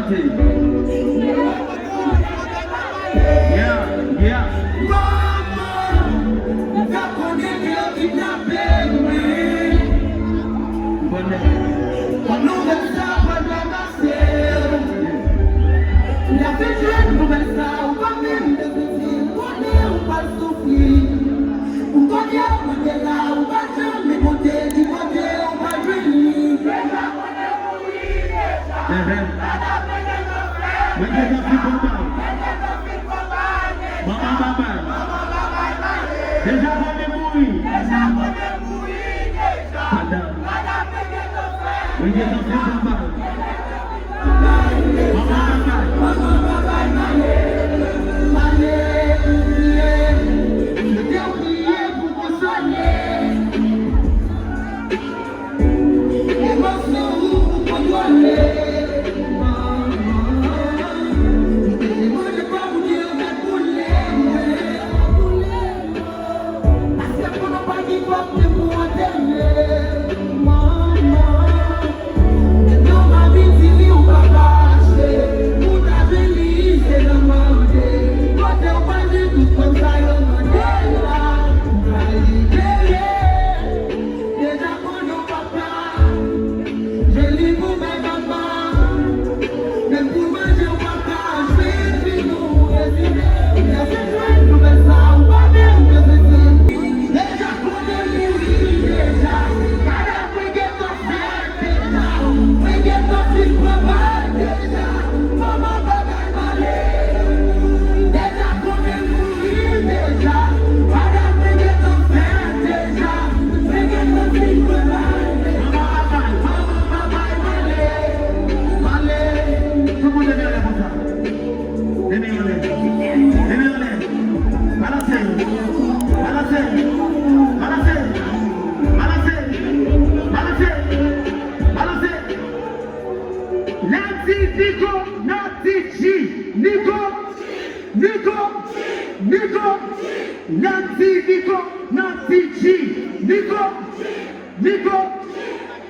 chanter. Yeah, yeah. Déjà vous mourir.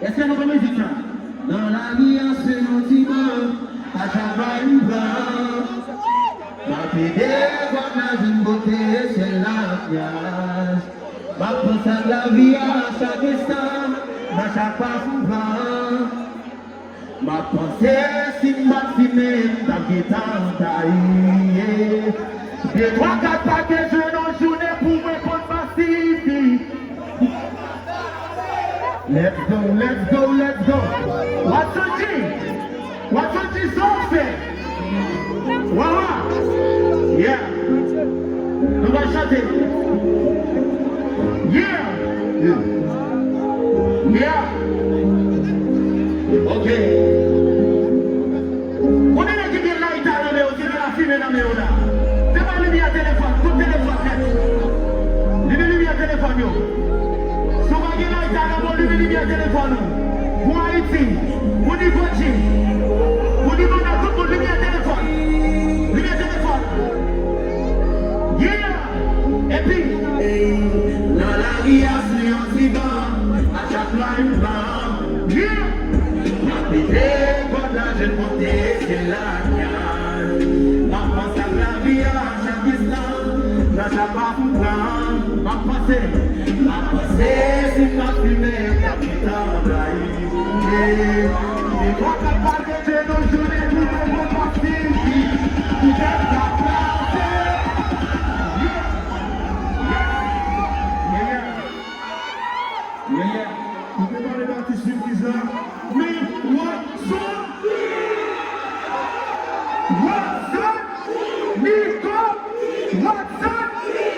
Est-ce que vous musique dans la vie, c'est sentiment, à chaque une ma pédé, comme une beauté, c'est la pièce. Ma pense à la vie à chaque instant, à chaque pas souvent. Ma pensée, si ma fille, ta guitare, taillée. J'ai 3-4 paquets de nos journées pour me prendre pacifique. Let's go, let's go, let's go. What's the G? What's the G song say? Wawa. Yeah. Nous allons chanter. Yeah. Yeah. Ok. On est là qui vient là, il t'a donné aussi de la fille dans mes là. C'est pas lui à téléphone, tout téléphone net. Lui à téléphone yo. Lui à téléphone. Pour Haïti, pour Djibouti, pour Liban, tout le monde lui à téléphone. Lui à téléphone. Yeah. Et puis, dans la vie, à chaque line blanc. Yeah. Ma pédé, quand la jeune montée, c'est la gagne. Ma pense à la vie, à chaque instant. Dans chaque pas blanc. Ma pensée, c'est ma fumée, la putain d'Aïe. Et quand t'as pas de nos journées, tout le monde partit. Tu t'es pas placé. Yeah. Vous pouvez parler d'artistes qui sont là. Mais what's up? Nico? What's up?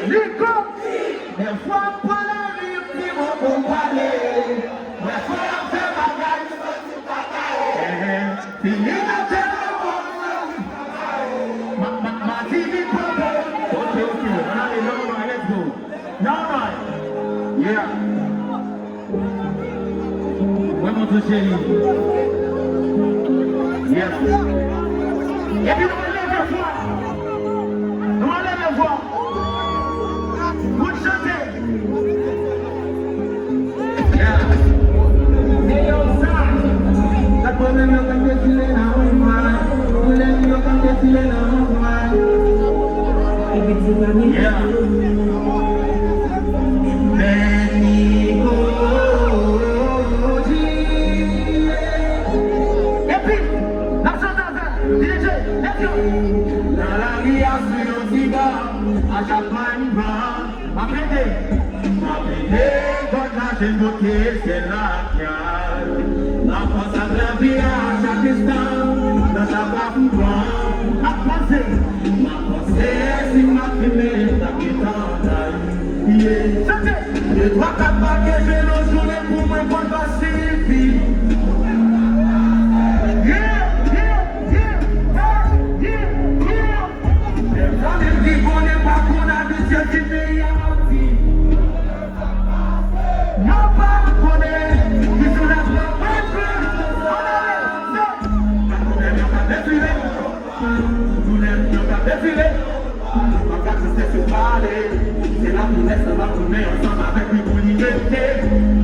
Nico? Des fois, pas la vie, puis on peut parler. Des fois, on fait bagaille, on fait bagaille. Fini la tête, ma TV problème. Ok, allez, no, let's go. No, yeah. Ouais, mon tout chéri. Yes. Et puis, nous allons la voix. Nous allons la voix. Vous chantez. Yeah. Hey, yo, ça. La première fois que je suis là, c'est beauté, c'est la carte. La force à la vie à chaque instant, dans ta voix pouvoir à passer. Ma force est si ma fumée, ta guitare, et toi, t'as pas que j'ai nos journées pour moi, pour pacifier. C'est la promesse, on va tourner ensemble avec lui pour l'unité.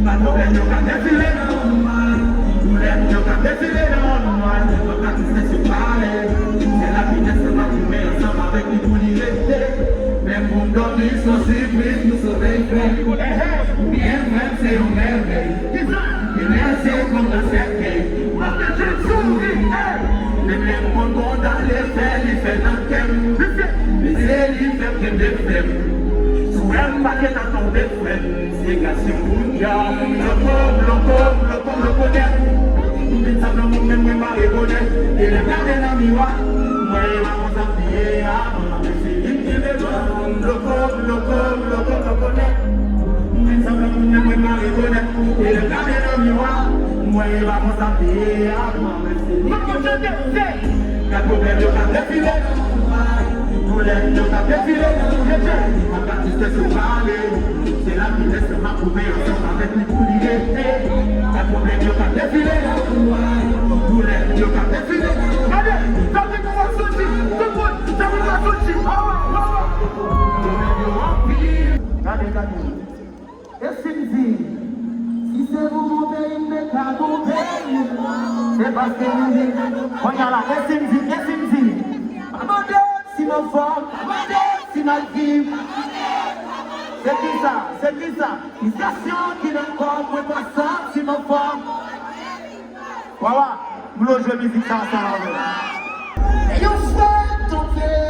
Pas de problème, on va défiler dans le mal. Nous l'aimons, on va défiler dans le mal. On va tous laisser parler. C'est la promesse, on va tourner ensemble avec lui pour l'unité. Même pour dormir sans surprise, nous sauver fait. Bien même, c'est une merveille. Et merci comme la cercueil. Ma tête est souris. Mais même mon bon dans les faits, il fait l'enquête. Mais c'est lui fait que des faits. Un paquet dans ton défait, c'est question mondiale. Le connaît. Nous sommes dans le monde, mais pas les connaît. Et le garder dans le miroir, moi, il va nous appuyer avant. C'est lui qui est le connaît. Nous sommes dans le monde, mais pas les connaît. Et le garder dans le miroir, moi, il va nous appuyer avant. C'est lui qui est le la problème, il va défiler. Nous l'aimons, il va défiler. C'est la vitesse de ma poubelle ensemble avec les couliers. La problème, il va défiler. Nous l'aimons, il va défiler. Allez, ça fait qu'on va sortir. Tout le monde, ça va sortir. Regardez. Et Simzi, si c'est vous montez, il n'est qu'à monter. C'est parce que nous dit, regarde là, et Simzi. Abandonne si ma forme, si ma vie. C'est qui ça? Une station qui n'a pas pour passer si ma forme. Voilà, nous jouons musique ensemble. Et on souhaite tomber.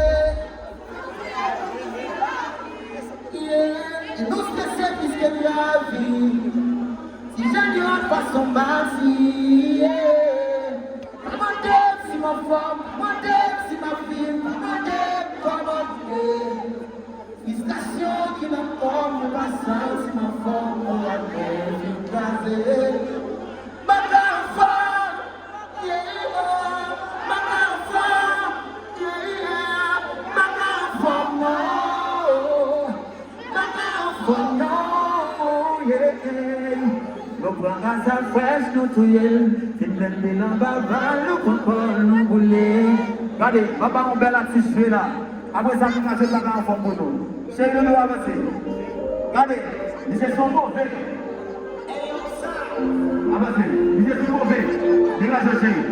Et nous stressons puisque la vie. Si j'agnole pas son basi. Abandonne si ma forme, si ma vie. Station qui n'a pas mon passage, c'est ma forme, on va bien écraser. Ma enfant, nous prenons sa fraîche, nous touillons. C'est plein de l'embarras, nous contrôlons, nous boulons. Regardez, papa, on belle affiche là. Après ça, nous cachons la main en forme pour nous. Chez nous, nous avancer. Regardez, c'est son mauvais. Avancez, c'est son mauvais. Dégagez, chérie.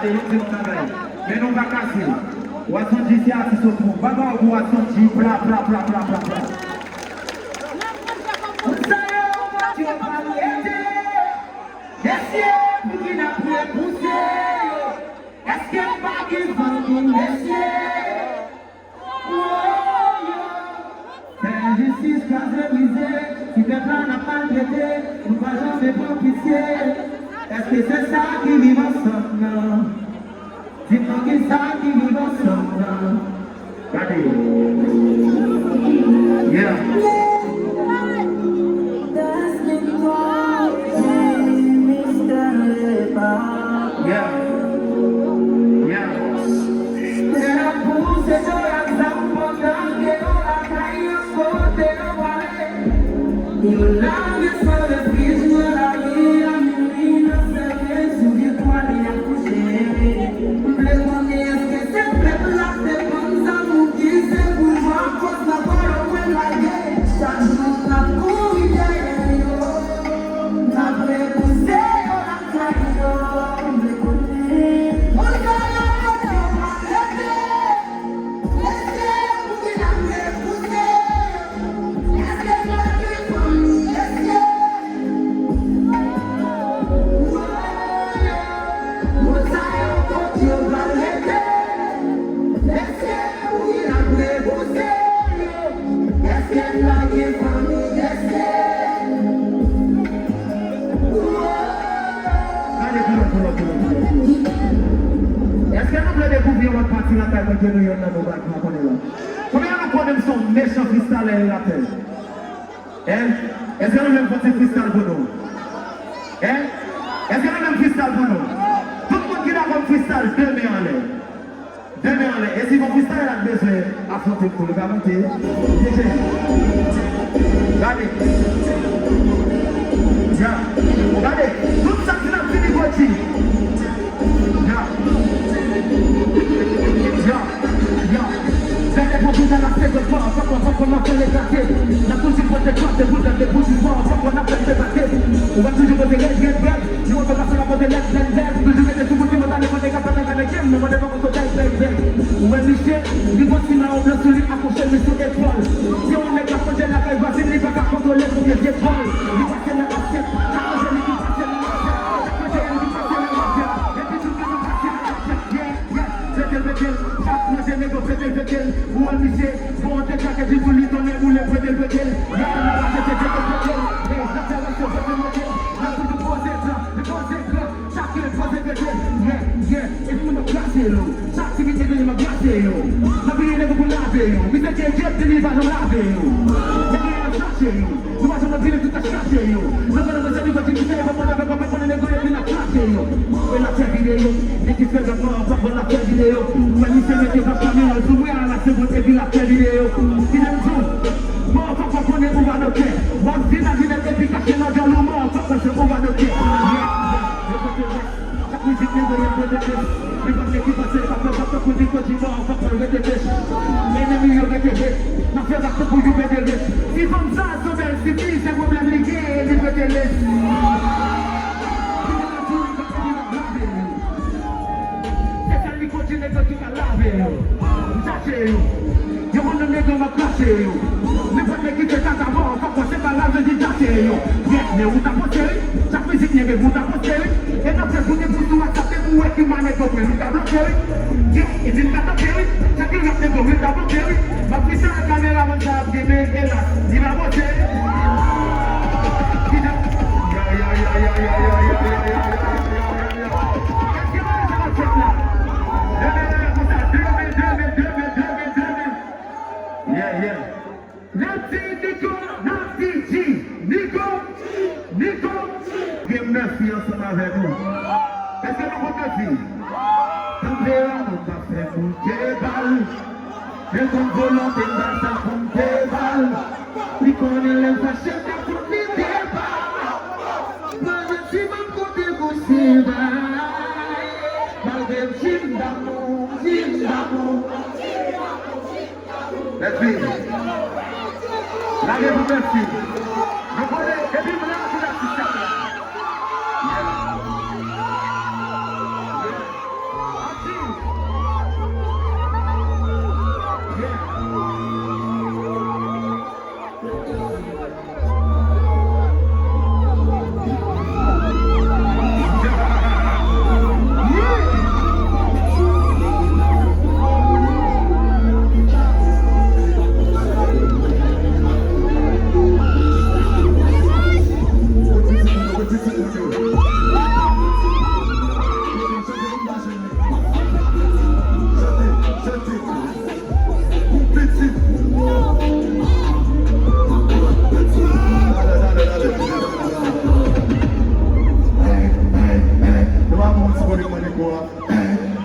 regardez, c'est mon travail. Mais non, pas casser. Watson dit, c'est assis au trou. Baba, ou Watson dit, bla, bla, bla, bla, bla, bla. Vous savez, tu vas pas m'aider. Messieurs, pour qui n'a plus poussé. Est-ce qu'il n'y a pas qui va nous messieurs? Injustice, casse misère, si quelqu'un n'a pas traité, nous ne va jamais prendre pitié. Est-ce que c'est ça qui vit ensemble? Dis-moi que c'est ça qui vit ensemble. Regardez. Yeah. Yeah. Yeah. You love is for the visual, I am in a service, you get one in a pushing. Play one day, as we say, people like the ones that move, you say, we walk across the border when like it. That's not who we are, yo. Not play, we say, all I'm trying, yo. Play one day. Oh, God, let's say, we can have it, we say. Est-ce que nous voulons découvrir votre partie là quand nous sommes dans nos bacs? Combien nous connaissons son méchant cristal et la terre? Est-ce que nous voulons porter cristal pour nous? Est-ce que nous voulons cristal pour nous? Tout le monde qui a comme cristal, deux mains en l'air. Deux mains en l'air. Et si mon cristal a besoin d'affronter pour le monter, regardez. Regardez. Tout ça qui n'a fini voici. Fais pour vous à la tête de part, faut qu'on a fait les gâtés. La couche pour te croire, vous êtes des bouches forts, faut qu'on a fait les gâtés. On va toujours voter les gars, nous on va passer la côté left, toujours mettre tout le monde dans les côtés capable de gagner, mais on va devoir côté left. On va Michel, du bon sinon on bloque celui accroché mais sur épaule. Si on est capable de la caille, voici, il va pas contrôler son pied d'épaule. Il va passer la assiette, accroché les qui passent la ou un lycée, pour un tétra que tu voulais donner ou les prêter le béquel. Il y a un arraché, c'est le béquel. Et la fédération, c'est le béquel. La coupe de posé blanc, le posé blanc, chacun posé béquel. Et puis, m'a placé, l'eau. Chaque activité, il m'a placé, l'eau. La vie, il est pour laver, l'eau. Mais c'est qu'il y a des livres à nous laver, l'eau. Il y a des chercher, l'eau. Nous allons nous dire tout à chercher, l'eau. Nous allons nous dire que tu sais, on va pas prendre les goûts et la classer, l'eau. Et la faire vidéo, et qui fait le mort, pas pour la faire vidéo. When you say que va caminhar, tu vai lá se você vir lá perto eu. E não sou, mó pra quando eu vou no que. One thing I did que fica que não já não mó pra quando eu vou no que. Já fiz que eu ia poder ter. E você que você tá pra poder continuar pra poder ter. Enemy eu que ter. Na festa que eu vou perder. Se vamos a sobre se fiz eu vou me ligar, ele vai ter. You want to make them a clash you. Never make it a tata for what's ever live in that you. Yes, they would have put it. That music never would have put it. And not just put it to what the working man is going to double carry. Yeah, it's in that carry. Taking up the go with double carry. But we start a camera on top, give me a lot. You know what I'm ensemble avec nous. Est-ce que nous pouvons dire? Nous verrons pas faire monter balle. Et comme volonté dans sa monter balle. Puis qu'on est les fâchés de monter des balles. Malgré si mon côté possible. Malgré Jim d'amour, Jim d'amour. Let's be. La république. Nous connaissons, et puis nous avons la.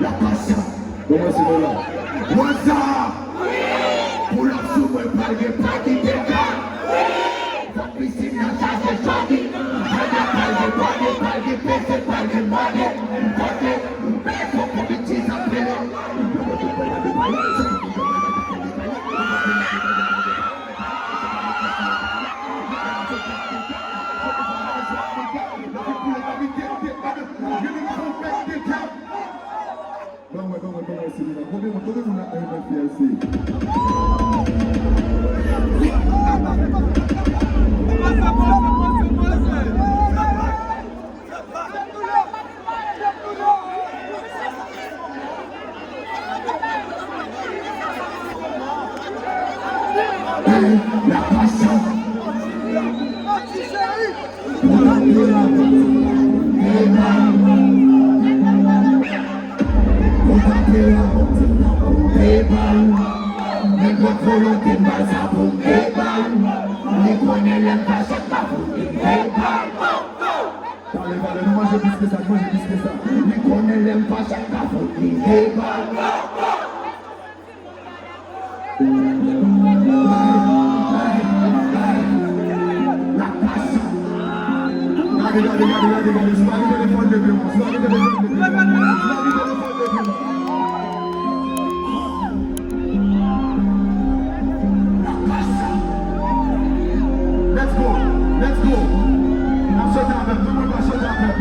La passion. Comment c'est là? What's up? Pour la soupe, pas de party de gars. Pour piscine, la chasse de jockey. Pas de pèse, pas de money. Côté, pour politiser un peu. La passion. Let's go. I'm shut up. Don't worry about shut up.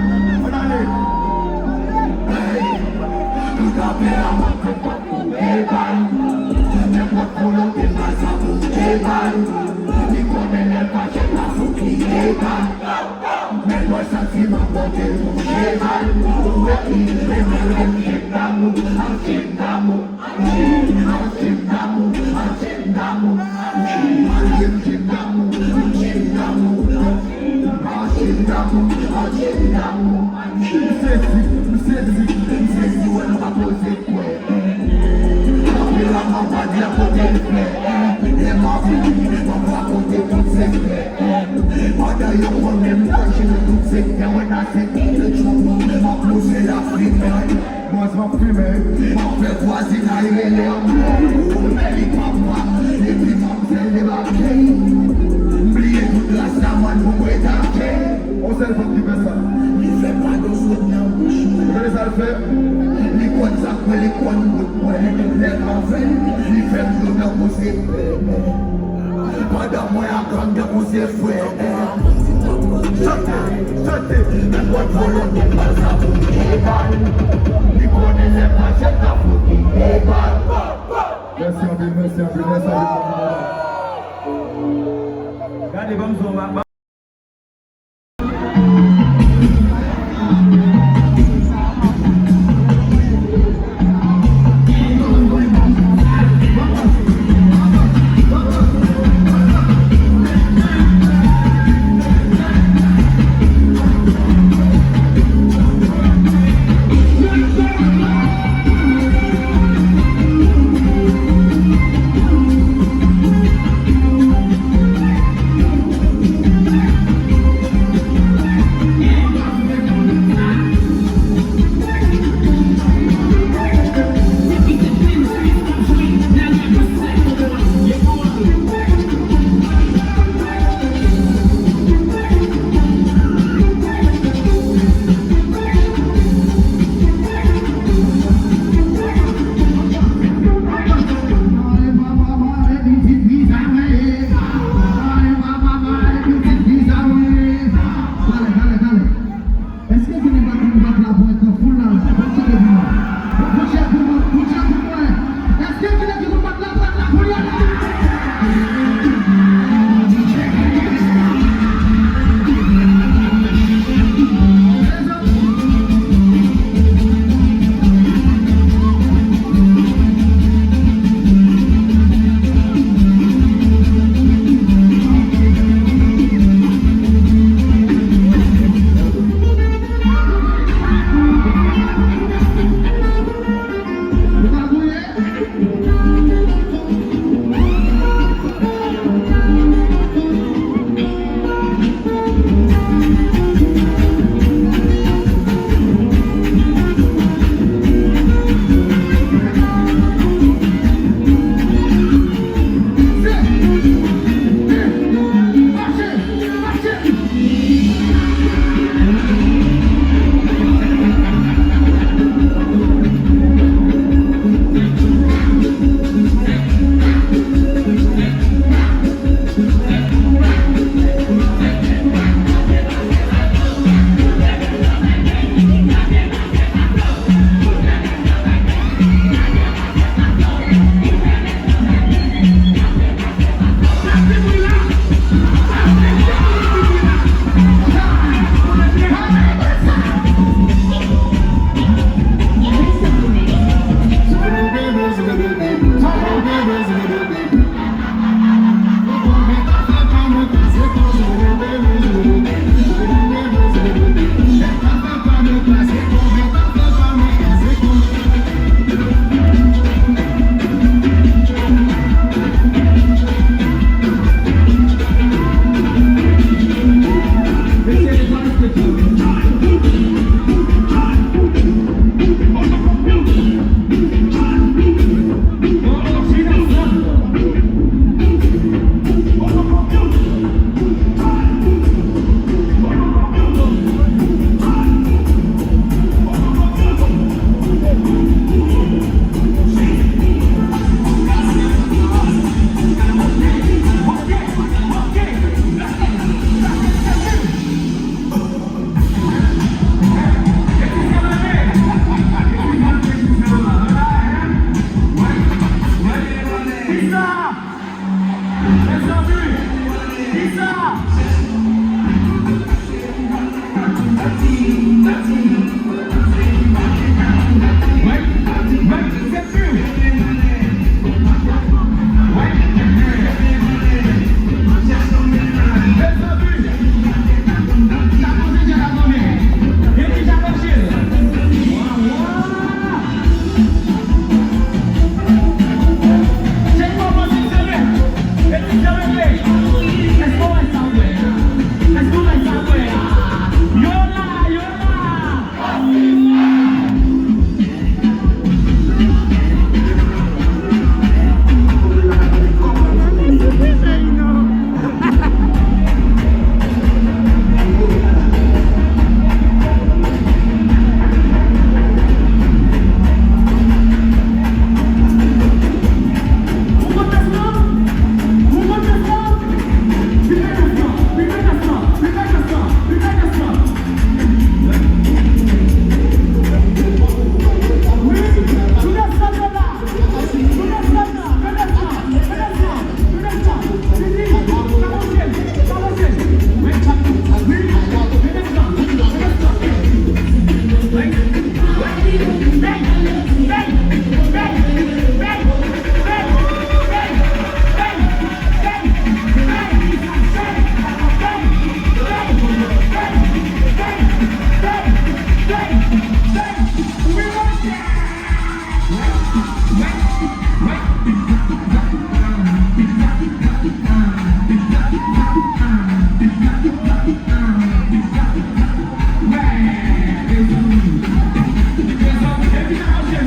Africa,